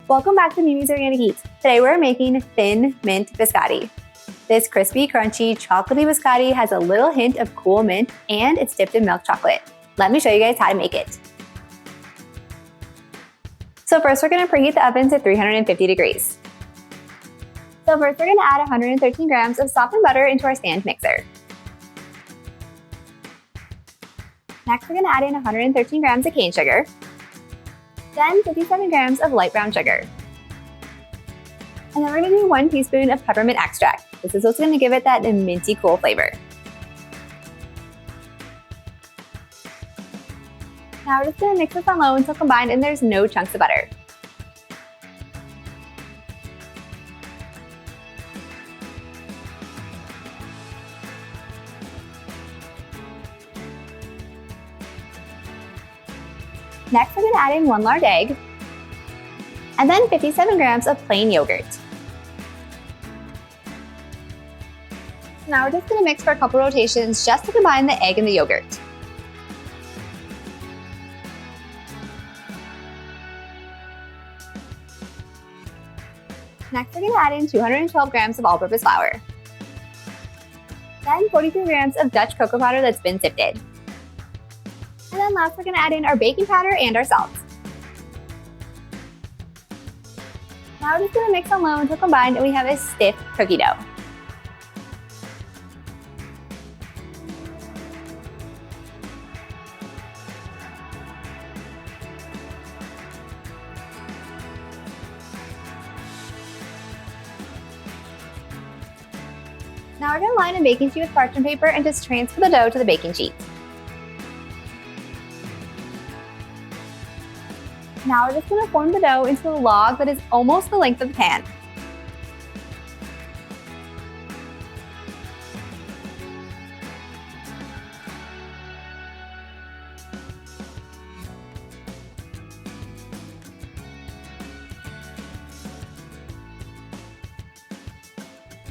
Welcome back to Mimi's Organic Eats. Today we're making Thin Mint Biscotti. This crispy, crunchy, chocolatey biscotti has a little hint of cool mint and it's dipped in milk chocolate. Let me show you guys how to make it. So first we're going to preheat the oven to 350 degrees. So first we're going to add 113 grams of softened butter into our stand mixer. Next we're going to add in 113 grams of cane sugar. Then 57 grams of light brown sugar. And then we're going to do 1 teaspoon of peppermint extract. This is what's going to give it that minty cool flavor. Now we're just going to mix this on low until combined and there's no chunks of butter. Next, we're going to add in 1 large egg, and then 57 grams of plain yogurt. Now we're just going to mix for a couple rotations just to combine the egg and the yogurt. Next, we're going to add in 212 grams of all-purpose flour, then 43 grams of Dutch cocoa powder that's been sifted. And then last, we're going to add in our baking powder and our salt. Now we're just going to mix on low until combined and we have a stiff cookie dough. Now we're going to line a baking sheet with parchment paper and just transfer the dough to the baking sheet. Now we're just going to form the dough into a log that is almost the length of the pan.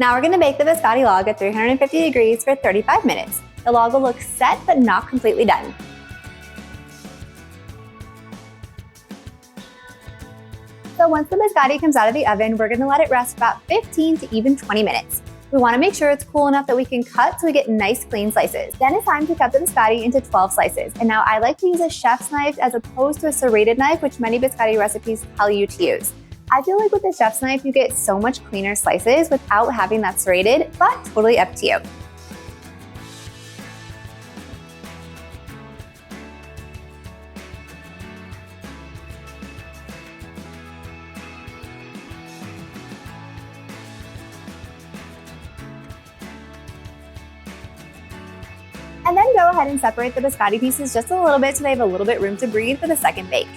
Now we're going to bake the biscotti log at 350 degrees for 35 minutes. The log will look set but not completely done. So once the biscotti comes out of the oven, we're going to let it rest about 15 to even 20 minutes. We want to make sure it's cool enough that we can cut so we get nice clean slices. Then it's time to cut the biscotti into 12 slices. And now I like to use a chef's knife as opposed to a serrated knife, which many biscotti recipes tell you to use. I feel like with the chef's knife, you get so much cleaner slices without having that serrated, but totally up to you. And then go ahead and separate the biscotti pieces just a little bit so they have a little bit room to breathe for the second bake.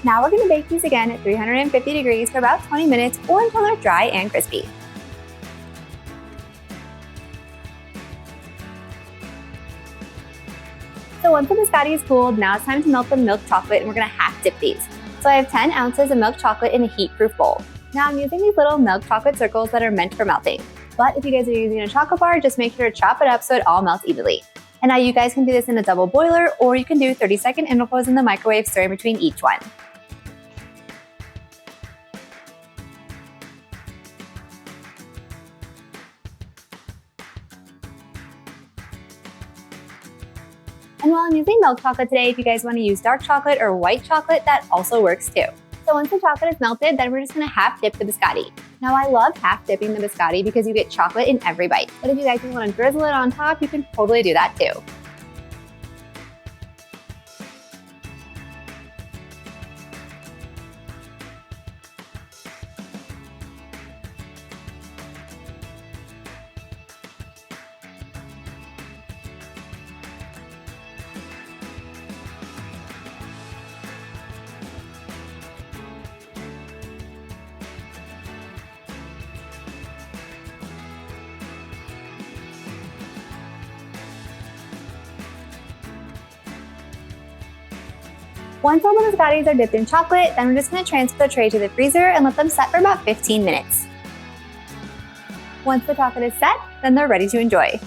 Now we're going to bake these again at 350 degrees for about 20 minutes or until they're dry and crispy. So once the biscotti is cooled, now it's time to melt the milk chocolate and we're going to half dip these. So I have 10 ounces of milk chocolate in a heat-proof bowl. Now I'm using these little milk chocolate circles that are meant for melting. But if you guys are using a chocolate bar, just make sure to chop it up so it all melts evenly. And now you guys can do this in a double boiler or you can do 30-second intervals in the microwave, stirring between each one. And while I'm using milk chocolate today, if you guys want to use dark chocolate or white chocolate, that also works too. So once the chocolate is melted, then we're just going to half dip the biscotti. Now I love half dipping the biscotti because you get chocolate in every bite. But if you guys just want to drizzle it on top, you can totally do that too. Once all the biscottis are dipped in chocolate, then we're just going to transfer the tray to the freezer and let them set for about 15 minutes. Once the chocolate is set, then they're ready to enjoy.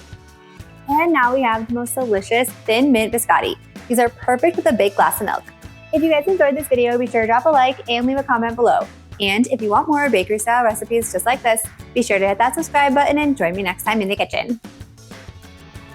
And now we have the most delicious Thin Mint Biscotti. These are perfect with a big glass of milk. If you guys enjoyed this video, be sure to drop a like and leave a comment below. And if you want more bakery style recipes just like this, be sure to hit that subscribe button and join me next time in the kitchen.